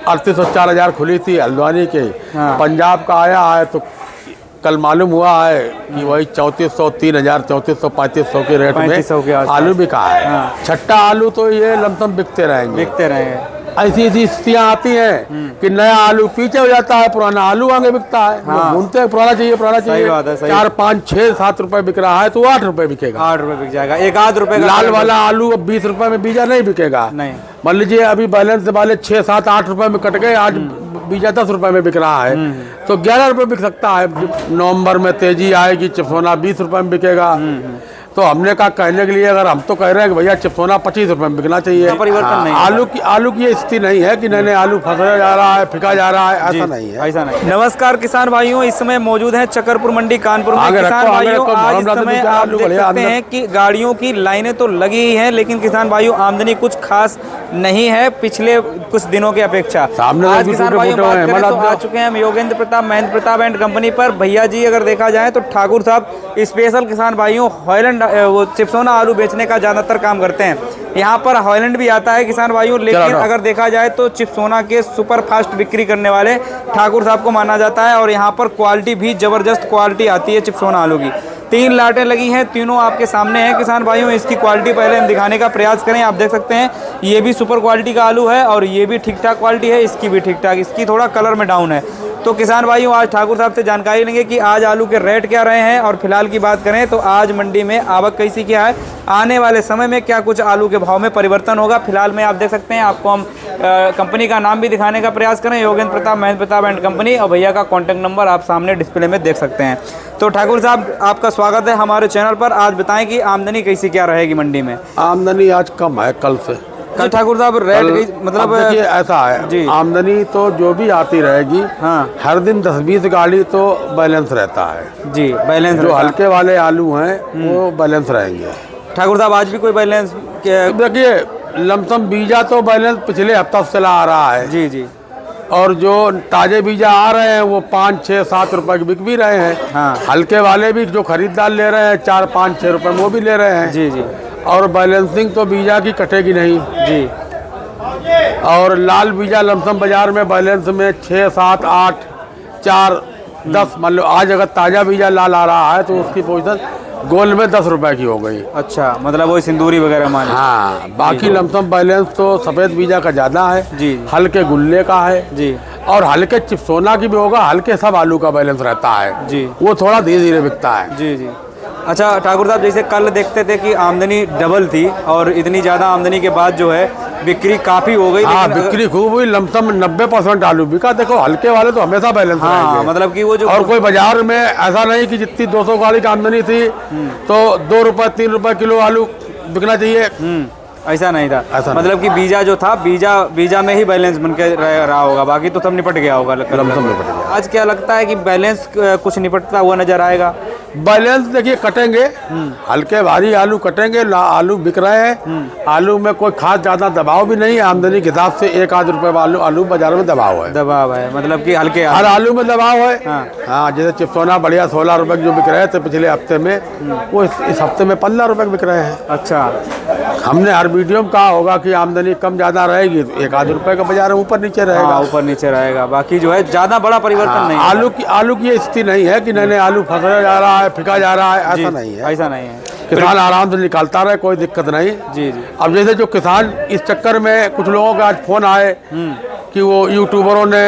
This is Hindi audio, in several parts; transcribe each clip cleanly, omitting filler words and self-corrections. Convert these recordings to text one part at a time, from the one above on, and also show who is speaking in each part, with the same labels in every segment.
Speaker 1: 38,000-40,000 खुली थी हल्द्वानी के।
Speaker 2: हाँ।
Speaker 1: पंजाब का आया है तो कल मालूम हुआ है कि वही 3400, 3000, 3400, 3500 के रेट में
Speaker 2: 3500 के आसपास
Speaker 1: आलू बिका है।
Speaker 2: हाँ।
Speaker 1: छट्टा आलू तो ये लमसम बिकते रहेंगे। ऐसी ऐसी स्थितियाँ आती हैं कि नया आलू पीछे हो जाता है, पुराना आलू आगे बिकता है।
Speaker 2: हाँ।
Speaker 1: घूमते हैं पुराना चाहिए, पुराना चाहिए। 4, 5, 6, 7 रुपए बिक रहा है तो 8 रुपए बिकेगा।
Speaker 2: 8 रुपए बिक जाएगा। 1-8 रुपए का
Speaker 1: लाल वाला आलू अब 20 रुपए में बीजा नहीं बिकेगा।
Speaker 2: नहीं।
Speaker 1: मान लीजिए अभी बैलेंस वाले 6, 7, 8 रुपए में कट गए, आज बीजा 10 रुपए में बिक रहा है तो 11 रुपए बिक सकता है। नवंबर में तेजी आएगी, चिपसोना 20 रुपए में बिकेगा। तो हमने कहा कहने के लिए, अगर हम तो कह रहे हैं कि भैया चिपसोना 25 रुपए में बिकना चाहिए।
Speaker 2: परिवर्तन नहीं।
Speaker 1: आलू की ये स्थिति नहीं है कि नए आलू फंसा जा रहा है, फिका जा रहा है, ऐसा नहीं है।
Speaker 2: ऐसा नहीं। नमस्कार किसान भाइयों, इस समय मौजूद हैं चकरपुर मंडी कानपुर में। किसान भाइयों, आज इस समय आप देख सकते हैं कि गाड़ियों की लाइनें तो लगी ही हैं, लेकिन किसान भाइयों आमदनी कुछ खास नहीं है पिछले कुछ दिनों की अपेक्षा। आज किसान भाइयों बात करें तो आ चुके हैं हम योगेंद्र प्रताप, महेंद्र प्रताप एंड कंपनी पर। भैया जी अगर देखा जाए तो ठाकुर साहब स्पेशल किसान भाइयों हॉलैंड वो चिपसोना आलू बेचने का ज़्यादातर काम करते हैं। यहाँ पर हॉलैंड भी आता है किसान भाइयों, लेकिन अगर देखा जाए तो चिपसोना के सुपर फास्ट बिक्री करने वाले ठाकुर साहब को माना जाता है। और यहाँ पर क्वालिटी भी ज़बरदस्त क्वालिटी आती है चिपसोना आलू की। 3 लाटें लगी हैं, तीनों आपके सामने हैं किसान भाइयों। इसकी क्वालिटी पहले हम दिखाने का प्रयास करें। आप देख सकते हैं ये भी सुपर क्वालिटी का आलू है और ये भी ठीक ठाक क्वालिटी है, इसकी भी ठीक ठाक। इसकी थोड़ा कलर में डाउन है। तो किसान भाइयों आज ठाकुर साहब से जानकारी लेंगे कि आज आलू के रेट क्या रहे हैं। और फिलहाल की बात करें तो आज मंडी में आवक कैसी क्या है, आने वाले समय में क्या कुछ आलू के भाव में परिवर्तन होगा। फिलहाल में आप देख सकते हैं, आपको हम कंपनी का नाम भी दिखाने का प्रयास करें, योगेंद्र प्रताप, महेंद्र प्रताप एंड कंपनी। और भैया का कॉन्टैक्ट नंबर आप सामने डिस्प्ले में देख सकते हैं। तो ठाकुर साहब आपका स्वागत है हमारे चैनल पर। आज बताएं कि आमदनी कैसी क्या रहेगी मंडी में।
Speaker 1: आमदनी आज कम है कल से।
Speaker 2: कल ठाकुर साहब रेट मतलब
Speaker 1: देखिए ऐसा है जी, आमदनी तो जो भी आती रहेगी। हाँ। हर दिन 10-20 गाड़ी तो बैलेंस रहता है
Speaker 2: जी। बैलेंस
Speaker 1: जो हल्के वाले आलू हैं वो बैलेंस रहेंगे।
Speaker 2: ठाकुर साहब आज भी कोई बैलेंस?
Speaker 1: देखिए लमसम बीजा तो बैलेंस पिछले हफ्ता से चला आ रहा है
Speaker 2: जी जी।
Speaker 1: और जो ताजे बीजा आ रहे हैं वो 5, 6, 7 रुपए के बिक भी रहे हैं। हाँ। हल्के वाले भी जो खरीदार ले रहे हैं 4, 5, 6 रुपए में वो भी ले रहे हैं जी जी। और बैलेंसिंग तो बीजा की कटेगी नहीं जी। और लाल बीजा लमसम बाजार में बैलेंस में 6, 7, 8, 4, 10 मान लो आज अगर ताज़ा बीजा लाल आ रहा है तो उसकी पोजीशन गोल्ड में 10 रुपए की हो गई।
Speaker 2: अच्छा, मतलब वही सिंदूरी वगैरह मान।
Speaker 1: हाँ, बाकी लमसम बैलेंस तो सफ़ेद बीजा का ज़्यादा है जी, हल्के गुल्ले का है जी, और हल्के चिपसोना की भी होगा। हल्के सब आलू का बैलेंस रहता है जी, वो थोड़ा धीरे धीरे बिकता है
Speaker 2: जी जी। अच्छा ठाकुर साहब, जैसे कल देखते थे कि आमदनी डबल थी और इतनी ज़्यादा आमदनी के बाद जो है बिक्री काफ़ी हो गई।
Speaker 1: हाँ, बिक्री खूब हुई। लमसम 90% आलू बिका। देखो हल्के वाले तो हमेशा बैलेंस
Speaker 2: हाँ, मतलब कि वो जो
Speaker 1: और कोई बाजार में ऐसा नहीं कि जितनी 200 गाड़ी की आमदनी थी तो 2 रुपए 3 रुपए किलो आलू बिकना चाहिए,
Speaker 2: ऐसा नहीं था। मतलब कि बीजा जो था बीजा में ही बैलेंस बन के रहा होगा, बाकी तो सब निपट गया होगा। आज क्या लगता है कि बैलेंस कुछ निपटता हुआ नजर आएगा?
Speaker 1: बैलेंस देखिए कटेंगे, हल्के भारी आलू कटेंगे। आलू बिक रहे हैं, आलू में कोई खास ज्यादा दबाव भी नहीं है। आमदनी के हिसाब से 1-8 रुपए आलू बाजार में दबाव है, मतलब कि हल्के हर आलू में दबाव है। हाँ, जैसे चिपसोना बढ़िया 16 रुपए जो बिक रहे थे पिछले हफ्ते में, वो इस हफ्ते में 15 रुपए बिक रहे हैं। अच्छा, हमने हर वीडियो में कहा होगा कि आमदनी कम ज्यादा रहेगी तो 1-8 रुपए का बाजार ऊपर नीचे रहेगा।
Speaker 2: ऊपर नीचे रहेगा, बाकी जो है ज्यादा बड़ा परिवर्तन नहीं।
Speaker 1: आलू की ये स्थिति नहीं है कि नए आलू फंसा जा रहा है, फिका जा रहा है, ऐसा नहीं है।
Speaker 2: ऐसा नहीं है,
Speaker 1: किसान आराम से निकालता रहे, कोई दिक्कत नहीं जी जी। अब जैसे जो किसान इस चक्कर में कुछ लोगों के आज फोन आए कि वो यूट्यूबरों ने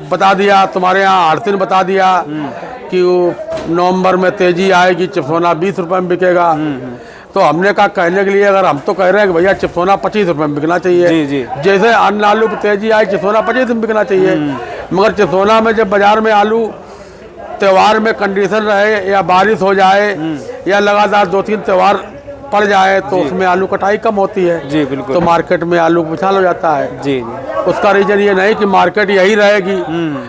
Speaker 1: बता दिया, तुम्हारे यहाँ आड़ती ने बता दिया कि वो नवंबर में तेजी आएगी, चिपसोना 20 रुपए में बिकेगा। तो हमने कहा कहने के लिए, अगर हम तो कह रहे हैं कि भैया चिपसोना 25 रुपए में बिकना चाहिए जी जी। जैसे अन्य आलू की तेजी आई, चिपसोना 25 में बिकना चाहिए। मगर चिपसोना में जब बाजार में आलू त्योहार में कंडीशन रहे या बारिश हो जाए या लगातार 2-3 त्योहार पड़ जाए तो उसमें आलू कटाई कम होती है जी, बिल्कुल। तो मार्केट में आलू उछाल हो जाता है जी जी। उसका रीजन ये नहीं कि मार्केट यही रहेगी।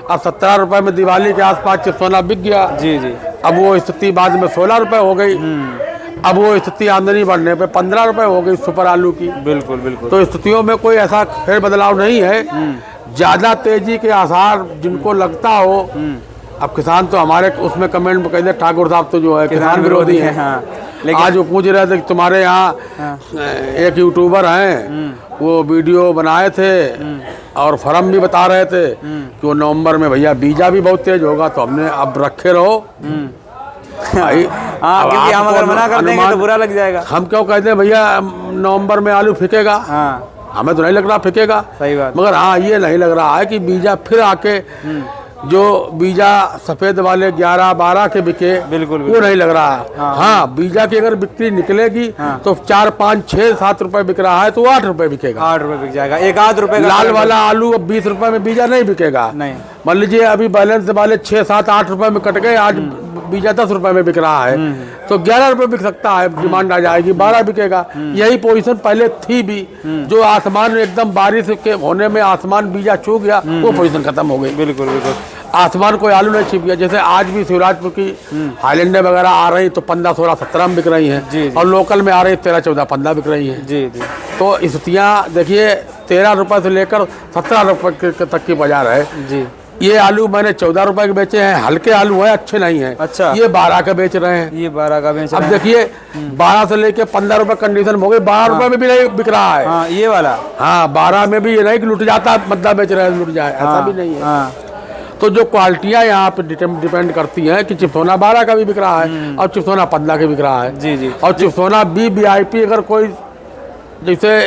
Speaker 1: अब 17 रुपए में दिवाली के आसपास चिपसोना बिक गया जी जी। अब वो स्थिति बाद में 16 रुपए हो गई। अब वो स्थिति आमदनी बढ़ने पे 15 रुपए हो गई सुपर आलू की। बिल्कुल बिल्कुल। तो स्थितियों में कोई ऐसा फेर बदलाव नहीं है। ज्यादा तेजी के आसार जिनको लगता हो, अब किसान तो हमारे उसमें कमेंट में कहते ठाकुर साहब तो जो है किसान विरोधी हैं।
Speaker 2: हाँ,
Speaker 1: लेकिन आज वो पूछ रहे थे कि तुम्हारे यहाँ एक यूट्यूबर हैं, वो वीडियो बनाए थे और फर्म भी बता रहे थे कि वो नवंबर में भैया बीजा भी बहुत तेज होगा, तो हमने अब रखे रहो भाई।
Speaker 2: हाँ, क्योंकि हम अगर मना कर देंगे तो बुरा लग जाएगा।
Speaker 1: हम क्यों कहते हैं भैया नवंबर में आलू फेंकेगा,
Speaker 2: हाँ,
Speaker 1: हमें तो नहीं लग रहा फेंकेगा।
Speaker 2: सही बात।
Speaker 1: मगर हाँ ये नहीं लग रहा है कि बीजा फिर आके जो बीजा सफेद वाले 11-12 के बिके,
Speaker 2: बिल्कुल
Speaker 1: वो नहीं लग रहा है। हाँ बीजा की अगर बिक्री निकलेगी तो 4, 5, 6, 7 रुपए बिक रहा है तो 8 रुपए बिकेगा,
Speaker 2: 8 रुपए बिक जाएगा। 1 रुपए का
Speaker 1: लाल वाला आलू अब 20 रुपए में बीजा नहीं बिकेगा।
Speaker 2: नहीं,
Speaker 1: मान लीजिए अभी बैलेंस वाले 6, 7, 8 रुपए में कट गए, आज बीजा 10 रुपए में बिक रहा है तो 11 रुपए बिक सकता है, डिमांड आ जाएगी, 12 बिकेगा। यही पोजीशन पहले थी भी, जो आसमान एकदम बारिश के होने में आसमान बीजा छू गया, वो पोजीशन खत्म हो गई।
Speaker 2: बिल्कुल बिल्कुल,
Speaker 1: आसमान कोई आलू नहीं छिप गया। जैसे आज भी शिवराजपुर की हाईलैंडर वगैरह आ रही तो 15, 16, 17 में बिक रही हैं, और लोकल में आ रही 13, 14, 15 बिक रही हैं।
Speaker 2: जी जी।
Speaker 1: तो स्थितियाँ देखिए 13 रुपए से लेकर 17 रुपए तक की बाजार है
Speaker 2: जी।
Speaker 1: ये आलू मैंने 14 रुपए के बेचे हैं, हल्के आलू हैं, अच्छे नहीं हैं।
Speaker 2: अच्छा,
Speaker 1: ये 12 का बेच रहे हैं।
Speaker 2: ये 12 का बेच रहे
Speaker 1: अब
Speaker 2: हैं।
Speaker 1: देखिए 12 से लेके 15 रुपए कंडीशन हो गई, 12 रुपए में भी नहीं बिक रहा है।
Speaker 2: हाँ, ये वाला।
Speaker 1: हाँ 12 में भी ये नहीं कि लुट जाता मद्दा बेच रहे हैं लुट जाए, ऐसा भी नहीं है।
Speaker 2: हाँ,
Speaker 1: तो जो क्वालिटियाँ यहाँ पे डिपेंड करती हैं कि चिप्सोना 12 का भी बिक रहा है और चिप्सोना 15 का बिक रहा है।
Speaker 2: जी जी।
Speaker 1: और चिप्सोना VIP अगर कोई जैसे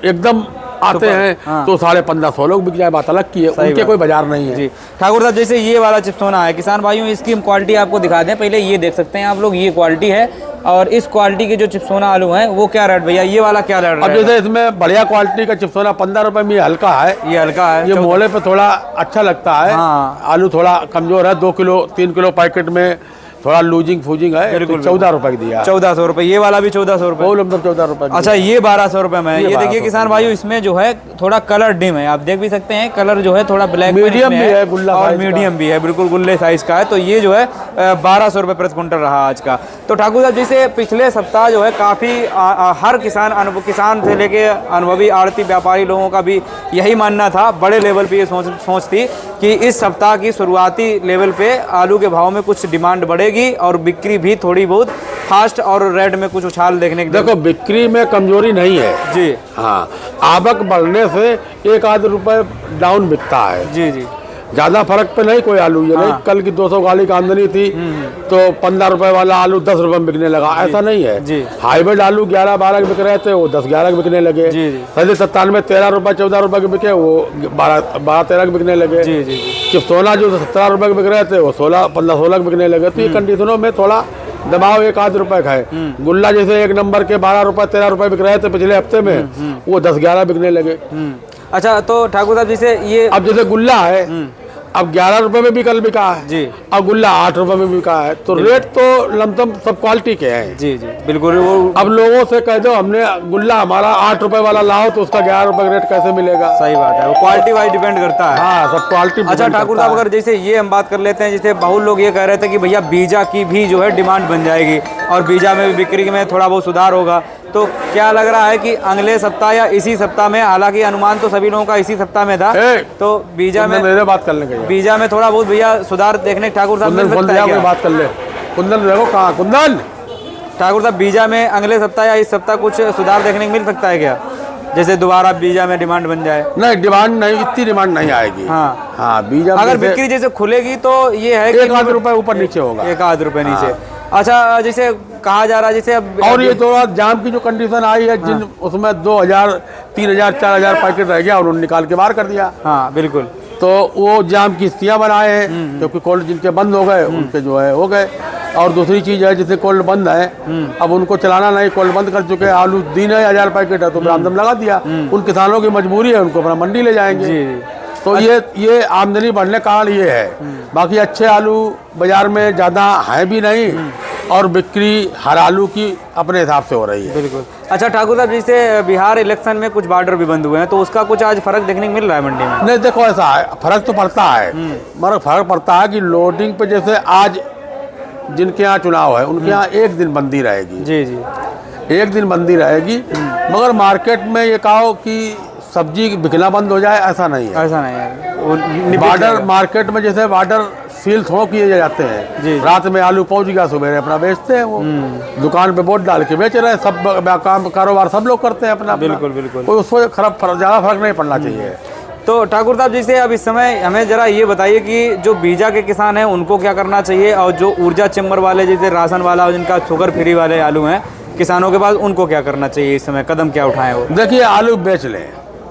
Speaker 1: एकदम आते हैं तो 1550 लोग बिक जाए, बात अलग की है, उनके कोई बाजार नहीं है।
Speaker 2: जी ठाकुर साहब, जैसे ये वाला चिप्सोना है, किसान भाइयों इसकी हम क्वालिटी आपको दिखा दें। पहले ये देख सकते हैं आप लोग, ये क्वालिटी है, और इस क्वालिटी के जो चिप्सोना आलू हैं वो क्या रेट भैया, ये वाला क्या रेट?
Speaker 1: अब जैसे इसमें बढ़िया क्वालिटी का चिप्सोना 15 रुपए में हल्का है,
Speaker 2: ये हल्का है,
Speaker 1: ये मोले पे थोड़ा अच्छा लगता है।
Speaker 2: हाँ।
Speaker 1: आलू थोड़ा कमजोर है, 2 किलो 3 किलो पैकेट में थोड़ा लूजिंग फूजिंग है, तो 14 रुपए की दिया।
Speaker 2: 1400 रुपए, ये वाला भी 1400 रुपए।
Speaker 1: 14 रुपए।
Speaker 2: अच्छा, ये 1200 रुपए में है। ये देखिए किसान भाइयों, इसमें जो है थोड़ा कलर डिम है, आप देख भी सकते हैं, कलर जो है थोड़ा ब्लैक
Speaker 1: मीडियम भी है, गुल्ला
Speaker 2: और मीडियम भी है, बिल्कुल गुल्ले साइज का है। तो ये जो है 1200 रुपए प्रति क्विंटल रहा आज का। तो ठाकुर साहब, जैसे पिछले सप्ताह जो है काफ़ी हर किसान से लेके अनुभवी आड़ती व्यापारी लोगों का भी यही मानना था, बड़े लेवल पे ये सोच थी कि इस सप्ताह की शुरुआती लेवल पे आलू के भाव में कुछ डिमांड बढ़ेगी और बिक्री भी थोड़ी बहुत फास्ट और रेड में कुछ उछाल देखने को।
Speaker 1: देखो बिक्री में कमजोरी नहीं है
Speaker 2: जी।
Speaker 1: हाँ, आवक बढ़ने से 1-8 रुपए डाउन बिकता है।
Speaker 2: जी जी।
Speaker 1: ज्यादा फर्क पे नहीं कोई आलू, ये नहीं कल की 200 गाली की आमदनी थी तो 15 रुपए वाला आलू 10 रुपए में बिकने लगा, ऐसा नहीं है
Speaker 2: जी।
Speaker 1: हाइब्रिड आलू 11-12 के बिक रहे थे, वो 10-11 के बिकने लगे।
Speaker 2: जी जी।
Speaker 1: 97 13 रुपए 14 रुपए के बिके, वो 12-13 के बिकने लगे।
Speaker 2: जी जी।
Speaker 1: चिप्सोना जो 17 रुपए के बिक रहे थे वो 15-16 के बिकने लगे। तो ये कंडीशनों में थोड़ा दबाव 1-8 रुपए का है। गुल्ला जैसे 1 नंबर के 12 रुपए 13 रुपए बिक रहे थे पिछले हफ्ते में, वो 10-11 बिकने लगे।
Speaker 2: अच्छा, तो ठाकुर साहब जैसे ये
Speaker 1: अब जैसे गुल्ला है अब 11 रुपए में भी कल बिका है
Speaker 2: जी,
Speaker 1: अब गुल्ला 8 रुपए में बिका है, तो रेट तो लमसम सब क्वालिटी के हैं।
Speaker 2: जी जी बिल्कुल। वो
Speaker 1: अब लोगों से कह दो हमने गुल्ला हमारा 8 रुपए वाला लाओ तो उसका 11 रुपए का रेट कैसे मिलेगा?
Speaker 2: सही बात है, वो क्वालिटी वाइज डिपेंड करता है।
Speaker 1: हाँ, सब क्वालिटी।
Speaker 2: अच्छा ठाकुर साहब, अगर जैसे ये हम बात कर लेते हैं, जैसे बहुत लोग ये कह रहे थे कि भैया बीजा की भी जो है डिमांड बन जाएगी और बीजा में भी बिक्री में थोड़ा बहुत सुधार होगा, तो क्या लग रहा है कि अगले सप्ताह या इसी सप्ताह में, हालांकि अनुमान तो सभी लोगों का इसी सप्ताह में था, तो बीजा में
Speaker 1: मेरे बात करने का
Speaker 2: बीजा में थोड़ा बहुत भैया सुधार देखने ठाकुर साहब मिल सकता है क्या?
Speaker 1: बात कर ले कुंदन, देखो कहाँ कुंदन
Speaker 2: ठाकुर साहब, बीजा में अगले सप्ताह या इस सप्ताह कुछ सुधार देखने को मिल सकता है क्या? जैसे दोबारा बीजा में डिमांड बन जाए?
Speaker 1: नहीं, डिमांड नहीं, इतनी डिमांड नहीं आएगी।
Speaker 2: हाँ
Speaker 1: हाँ, बीजा
Speaker 2: अगर बिक्री जैसे खुलेगी तो ये है कि
Speaker 1: 1-8 रुपए ऊपर नीचे होगा,
Speaker 2: 1-8 रुपए नीचे। अच्छा, जैसे कहा जा रहा है जैसे अब
Speaker 1: और ये थोड़ा जाम की जो कंडीशन आई है, जिन उसमें 2000 3000 4000 पैकेट रह गया और उन्होंने निकाल के बाहर कर दिया।
Speaker 2: हाँ बिल्कुल।
Speaker 1: तो वो जाम की स्थितियाँ बनाए हैं, क्योंकि कोल्ड जिनके बंद हो गए उनके जो है हो गए। और दूसरी चीज़ है, जैसे कोल्ड बंद है अब उनको चलाना नहीं, कोल्ड बंद कर चुके हैं, आलू 3000 पैकेट है तो बरामदम लगा दिया। उन किसानों की मजबूरी है, उनको अपना मंडी ले जाएंगे।
Speaker 2: जी।
Speaker 1: तो ये आमदनी बढ़ने का कारण ये है। बाकी अच्छे आलू बाजार में ज़्यादा है भी नहीं और बिक्री हर आलू की अपने हिसाब से हो रही है।
Speaker 2: बिल्कुल। अच्छा ठाकुर साहब, जैसे बिहार इलेक्शन में कुछ बॉर्डर भी बंद हुए हैं, तो उसका कुछ आज फर्क देखने को मिल रहा है मंडी में?
Speaker 1: नहीं, देखो ऐसा है, फर्क तो पड़ता है, मगर फर्क पड़ता है कि लोडिंग पे, जैसे आज जिनके यहाँ चुनाव है उनके यहाँ 1 दिन बंदी रहेगी।
Speaker 2: जी जी।
Speaker 1: 1 दिन बंदी रहेगी, मगर मार्केट में ये कहो कि सब्जी बिकना बंद हो जाए, ऐसा नहीं है।
Speaker 2: ऐसा नहीं है, वो निपट
Speaker 1: बॉर्डर
Speaker 2: जाएगा।
Speaker 1: मार्केट में जैसे बॉर्डर सील थोड़ा किए जाते हैं,
Speaker 2: जी।
Speaker 1: रात में आलू पहुंच गया, सुबह अपना बेचते हैं, वो दुकान पे बोर्ड डाल के बेच रहे हैं, सब काम कारोबार सब लोग करते हैं अपना।
Speaker 2: बिल्कुल बिल्कुल।
Speaker 1: कोई उसको ज़्यादा फर्क नहीं पड़ना चाहिए।
Speaker 2: तो ठाकुर साहब जैसे अब इस समय हमें जरा ये बताइए कि जो बीजा के किसान हैं उनको क्या करना चाहिए, और जो ऊर्जा चैम्बर वाले जैसे राशन वाला और जिनका शुगर फ्री वाले आलू हैं किसानों के पास, उनको क्या करना चाहिए इस समय, कदम क्या उठाएं वो?
Speaker 1: देखिए, आलू बेच लें,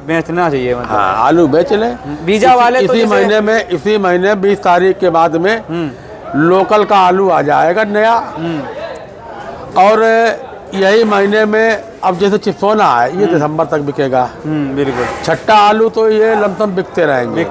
Speaker 2: बेचना चाहिए मतलब।
Speaker 1: हाँ, आलू बेच लें।
Speaker 2: बीजा वाले तो
Speaker 1: इसी महीने 20 तारीख के बाद में लोकल का आलू आ जाएगा नया, और यही महीने में अब जैसे चिप्सोना है, ये दिसंबर तक बिकेगा।
Speaker 2: बिल्कुल।
Speaker 1: छट्टा आलू तो ये लमसम बिकते रहेंगे।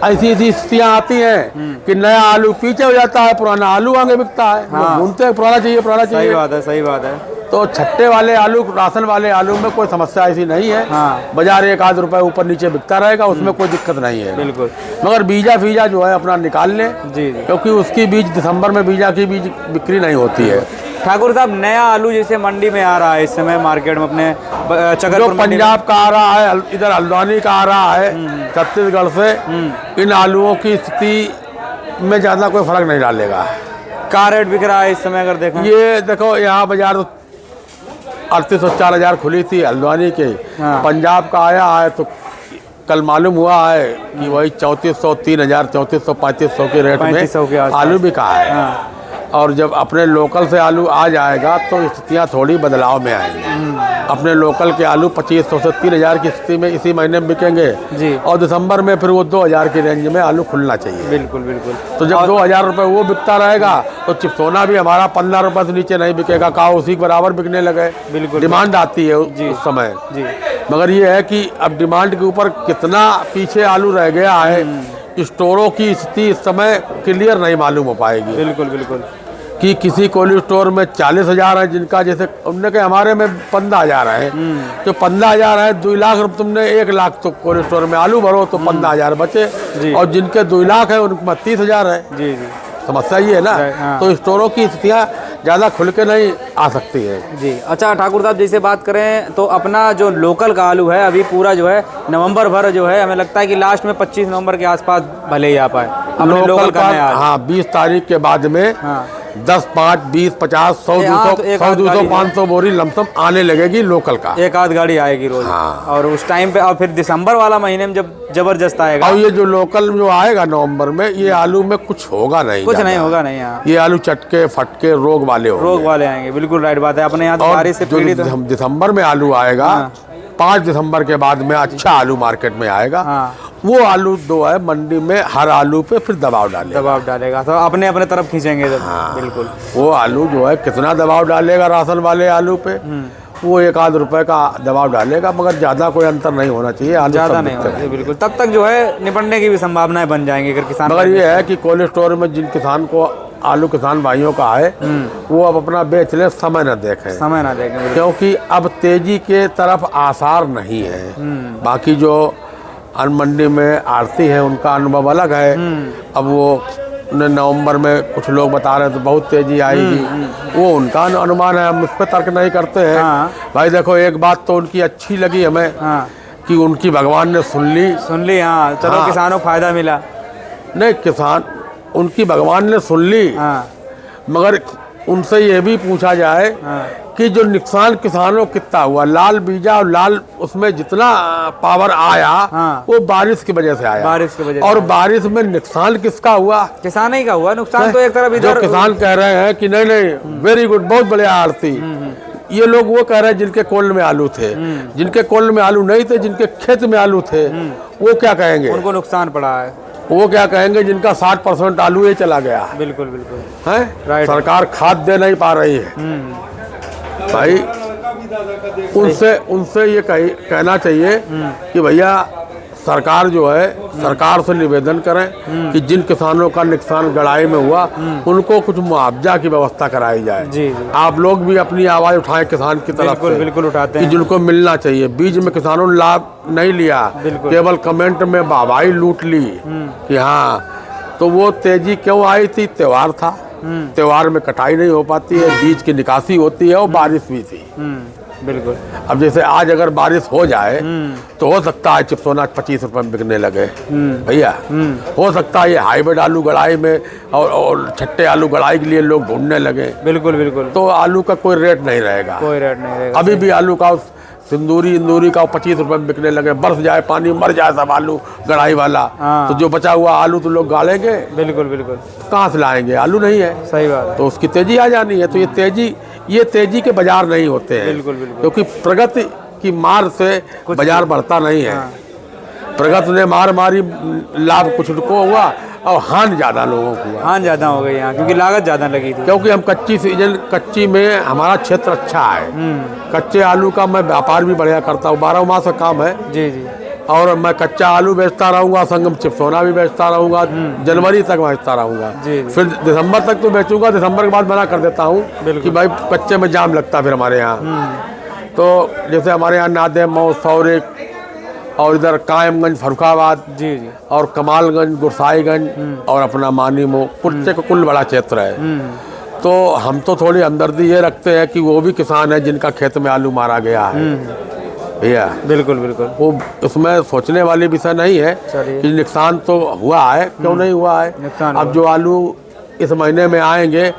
Speaker 1: ऐसी स्थितियाँ आती हैं कि नया आलू पीछे हो जाता है, पुराना आलू आगे बिकता है।
Speaker 2: हाँ।
Speaker 1: ढूंढते हैं पुराना चाहिए, पुराना चाहिए।
Speaker 2: सही बात है, सही बात है।
Speaker 1: तो छट्टे वाले आलू, राशन वाले आलू में कोई समस्या ऐसी नहीं है।
Speaker 2: हाँ।
Speaker 1: बाजार 1-8 रुपए ऊपर नीचे बिकता रहेगा, उसमें कोई दिक्कत नहीं है।
Speaker 2: बिल्कुल।
Speaker 1: मगर बीजा फीजा जो है अपना निकाल लें,
Speaker 2: जी जी।
Speaker 1: क्योंकि उसकी बीज दिसंबर में बीजा की बीज बिक्री नहीं होती है।
Speaker 2: ठाकुर साहब, नया आलू जैसे मंडी में आ रहा है इस समय मार्केट में अपने
Speaker 1: जो
Speaker 2: चकरपुर मंडी में,
Speaker 1: पंजाब का आ रहा है, इधर हल्द्वानी का आ रहा है, छत्तीसगढ़ से, इन आलूओं की स्थिति में ज़्यादा कोई फर्क नहीं डालेगा।
Speaker 2: क्या रेट बिक रहा है इस समय अगर देखें?
Speaker 1: ये देखो, यहाँ बाजार 3800-4000 खुली थी हल्द्वानी के।
Speaker 2: हाँ।
Speaker 1: पंजाब का आया है तो कल मालूम हुआ है कि वही 3400, 3000, 3400, 3500 के रेट
Speaker 2: 3500 के
Speaker 1: में
Speaker 2: आसपास।
Speaker 1: आलू बिका है।
Speaker 2: हाँ।
Speaker 1: और जब अपने लोकल से आलू आ जाएगा तो स्थितियाँ थोड़ी बदलाव में आएंगी। अपने लोकल के आलू 2500 से 3000 की स्थिति में इसी महीने में बिकेंगे
Speaker 2: जी।
Speaker 1: और दिसंबर में फिर वो 2000 की रेंज में आलू खुलना चाहिए।
Speaker 2: बिल्कुल बिल्कुल।
Speaker 1: तो जब 2000 रुपये वो बिकता रहेगा तो चिप्सोना भी हमारा 15 रुपये से नीचे नहीं बिकेगा, का उसी के बराबर बिकने लगे।
Speaker 2: बिल्कुल।
Speaker 1: डिमांड आती है उस समय जी। मगर ये है कि अब डिमांड के ऊपर कितना पीछे आलू रह गया है, स्टोरों की स्थिति इस समय क्लियर नहीं मालूम हो पाएगी।
Speaker 2: बिल्कुल बिल्कुल।
Speaker 1: कि किसी कोल्ड स्टोर में 40,000 है, जिनका जैसे उनने कहा हमारे में 15,000 है, तो 15,000 है, 2 लाख रुपये तुमने 1 लाख तो कोल्ड स्टोर में आलू भरो तो 15,000 बचे, और जिनके 2 लाख है उनके 30,000 है।
Speaker 2: जी जी।
Speaker 1: समस्या ये है ना।
Speaker 2: हाँ।
Speaker 1: तो स्टोरों की स्थितियाँ ज़्यादा खुल के नहीं आ सकती है
Speaker 2: जी। अच्छा ठाकुर साहब, जैसे बात करें तो अपना जो लोकल का आलू है अभी पूरा जो है नवंबर भर जो है, हमें लगता है कि लास्ट में 25 नवंबर के आसपास भले ही आ पाए अपने लोकल का नया आलू।
Speaker 1: हाँ, 20 तारीख के बाद में 10, 5, 20, 50, 100, 200, 500 बोरी लमसम आने लगेगी लोकल का।
Speaker 2: एक आध गाड़ी आएगी रोज।
Speaker 1: हाँ।
Speaker 2: और उस टाइम पे, और फिर दिसंबर वाला महीने में जब जबरदस्त आएगा,
Speaker 1: और ये जो लोकल जो आएगा नवंबर में, ये आलू में कुछ होगा नहीं,
Speaker 2: कुछ नहीं होगा नहीं। यहाँ
Speaker 1: ये आलू चटके फटके रोग वाले होंगे।
Speaker 2: रोग वाले आएंगे, बिल्कुल राइट बात है। अपने यहाँ तो बारिश से पीड़ित
Speaker 1: जो दिसंबर में आलू आएगा, 5 दिसंबर के बाद में अच्छा आलू मार्केट में आएगा। वो आलू दो है मंडी में, हर आलू पे फिर दबाव डालेगा
Speaker 2: तो अपने अपने तरफ खींचेंगे जब। बिल्कुल।
Speaker 1: वो आलू जो है कितना दबाव डालेगा राशन वाले आलू पे, वो 1-8 रुपए का दबाव डालेगा, मगर ज़्यादा कोई अंतर नहीं होना चाहिए।
Speaker 2: ज़्यादा नहीं होना चाहिए, बिल्कुल। तब तक जो है निपटने की भी संभावनाएं बन जाएंगी अगर किसान।
Speaker 1: मगर ये है कि कोल्ड स्टोर में जिन किसान को आलू किसान भाइयों का है, वो अब अपना बेच ले, समय न देखें, क्योंकि अब तेजी के तरफ आसार नहीं है। बाकी जो मंडी में आरती है उनका अनुभव अलग है। अब वो नवंबर में कुछ लोग बता रहे हैं तो बहुत तेजी आएगी, वो उनका अनुमान है, हम उस पर तर्क नहीं करते हैं। भाई देखो, एक बात तो उनकी अच्छी लगी हमें कि उनकी भगवान ने सुन ली।
Speaker 2: हाँ, चलो किसानों को फायदा मिला।
Speaker 1: नहीं, किसान उनकी भगवान ने सुन ली, मगर उनसे ये भी पूछा जाए कि जो नुकसान किसानों को कितना हुआ, लाल बीजा और लाल उसमें जितना पावर आया, वो बारिश की वजह से आया। और बारिश में नुकसान किसका हुआ?
Speaker 2: किसान ही का हुआ नुकसान। तो एक तरफ इधर
Speaker 1: जो किसान कह रहे हैं कि नहीं वेरी गुड, बहुत बढ़िया आरती, ये लोग वो कह रहे हैं जिनके कोल्ड में आलू थे। जिनके कोल्ड में आलू नहीं थे, जिनके खेत में आलू थे, वो क्या कहेंगे?
Speaker 2: उनको नुकसान पड़ा है।
Speaker 1: वो क्या कहेंगे जिनका 60% आलू ही चला गया?
Speaker 2: बिल्कुल बिल्कुल
Speaker 1: है। सरकार खाद दे नहीं पा रही है भाई। उनसे ये कहना चाहिए कि भैया सरकार जो है, सरकार से निवेदन करें कि जिन किसानों का नुकसान गड़ाई में हुआ, उनको कुछ मुआवजा की व्यवस्था कराई जाए।
Speaker 2: जी।
Speaker 1: आप लोग भी अपनी आवाज़ उठाएं किसान की तरफ से।
Speaker 2: बिल्कुल उठाते हैं
Speaker 1: कि जिनको मिलना चाहिए। बीच में किसानों ने लाभ नहीं लिया, केवल कमेंट में वाहवाही लूट ली कि हाँ, तो वो तेजी क्यों आई थी? त्योहार था, त्योहार में कटाई नहीं हो पाती है, बीज की निकासी होती है, और बारिश भी थी।
Speaker 2: बिल्कुल।
Speaker 1: अब जैसे आज अगर बारिश हो जाए तो हो सकता है चिप्सोना 25 रुपए में बिकने लगे भैया। हो सकता है ये हाइब्रिड आलू गड़ाई में और छट्टे आलू गड़ाई के लिए लोग ढूंढने लगे।
Speaker 2: बिल्कुल बिल्कुल।
Speaker 1: तो आलू का कोई रेट नहीं रहेगा,
Speaker 2: कोई रेट नहीं रहेगा।
Speaker 1: अभी भी आलू का सिंदूरी इंदूरी का 25 रुपए में बिकने लगे। बरस जाए पानी मर जाए सब आलू गड़ाई वाला, तो जो बचा हुआ आलू तो लोग गाड़ेंगे।
Speaker 2: बिल्कुल बिल्कुल।
Speaker 1: कहाँ से लाएंगे, आलू नहीं है।
Speaker 2: सही बात है।
Speaker 1: तो उसकी तेजी आ जानी है। तो ये तेजी के बाजार नहीं होते हैं।
Speaker 2: बिल्कुल बिल्कुल।
Speaker 1: क्योंकि प्रगति की मार से बाजार बढ़ता नहीं है। प्रगति ने मार मारी, लाभ कुछ को हुआ और हानि ज़्यादा लोगों को हुआ।
Speaker 2: हानि ज़्यादा हो गई यहाँ, क्योंकि लागत ज़्यादा लगी थी।
Speaker 1: क्योंकि हम कच्ची में हमारा क्षेत्र अच्छा है। कच्चे आलू का मैं व्यापार भी बढ़िया करता हूँ, 12 माह का काम है।
Speaker 2: जी जी।
Speaker 1: और मैं कच्चा आलू बेचता रहूँगा, संगम चिप्सोना भी बेचता रहूँगा, जनवरी तक बेचता रहूँगा। फिर दिसंबर तक तो बेचूंगा, दिसंबर के बाद मना कर देता हूँ कि भाई कच्चे में जाम लगता फिर हमारे यहाँ। तो जैसे हमारे यहाँ नादेम, मऊ, सौरिक और इधर कायमगंज, फर्रुखाबाद
Speaker 2: जी जी,
Speaker 1: और कमालगंज, गुरसाईगंज और अपना मानीमो, कुल बड़ा क्षेत्र है। तो हम तो थोड़ी हमदर्दी ये रखते हैं कि वो भी किसान है जिनका खेत में आलू मारा गया है भैया।
Speaker 2: बिल्कुल बिल्कुल।
Speaker 1: वो उसमें सोचने वाली विषय नहीं है कि नुकसान तो हुआ है, क्यों नहीं हुआ है। अब जो आलू इस महीने में आएंगे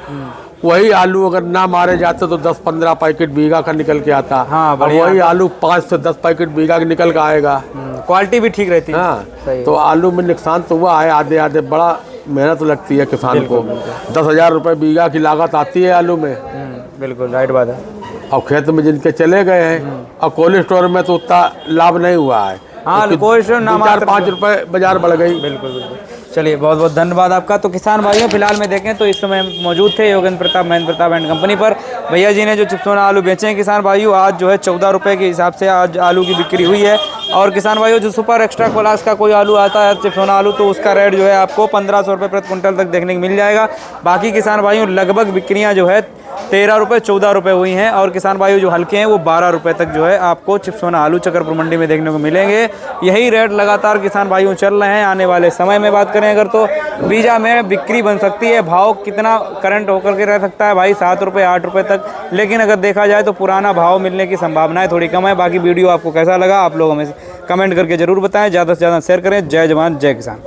Speaker 1: वही आलू अगर ना मारे जाते तो 10-15 पैकेट बीघा का निकल के आता।
Speaker 2: हाँ,
Speaker 1: अब वही आलू 5 से 10 पैकेट बीघा का निकल के आएगा।
Speaker 2: क्वालिटी भी ठीक रहती है।
Speaker 1: हाँ, तो आलू में नुकसान तो हुआ है, आधे आधे बड़ा मेहनत लगती है किसान को। 10,000 रुपये बीघा की लागत आती है आलू में।
Speaker 2: बिल्कुल राइट बात है।
Speaker 1: और खेत में जिनके चले गए हैं, और कोल्ड स्टोर में तो उतना लाभ नहीं हुआ है।
Speaker 2: हाँ, कोल्ड स्टोर
Speaker 1: 4-5 रुपए बाजार बढ़ गई।
Speaker 2: बिल्कुल बिल्कुल। चलिए बहुत बहुत धन्यवाद आपका। तो किसान भाइयों, फिलहाल में देखें तो इस समय मौजूद थे योगेंद्र प्रताप, महेंद्र प्रताप एंड कंपनी पर। भैया जी ने जो चिप्सोना आलू बेचे हैं किसान भाइयों, आज जो है 14 रुपये के हिसाब से आज आलू की बिक्री हुई है। और किसान भाइयों, जो सुपर एक्स्ट्रा क्लास का कोई आलू आता है चिप्सोना आलू, तो उसका रेट जो है आपको 1500 रुपये प्रति क्विंटल तक देखने को मिल जाएगा। बाकी किसान भाइयों लगभग बिक्रियाँ जो है 13 रुपये 14 रुपये हुई हैं। और किसान भाइयों जो हल्के हैं वो 12 रुपये तक जो है आपको चिप्सोना आलू चकरपुर मंडी में देखने को मिलेंगे। यही रेट लगातार किसान भाइयों चल रहे हैं। आने वाले समय में बात करें अगर तो बीजा में बिक्री बन सकती है। भाव कितना करंट होकर के रह सकता है भाई, 7 रुपये 8 रुपये तक। लेकिन अगर देखा जाए तो पुराना भाव मिलने की संभावनाएं थोड़ी कम है। बाकी वीडियो आपको कैसा लगा आप लोग हमें कमेंट करके जरूर बताएं। ज़्यादा से ज़्यादा शेयर करें। जय जवान जय किसान।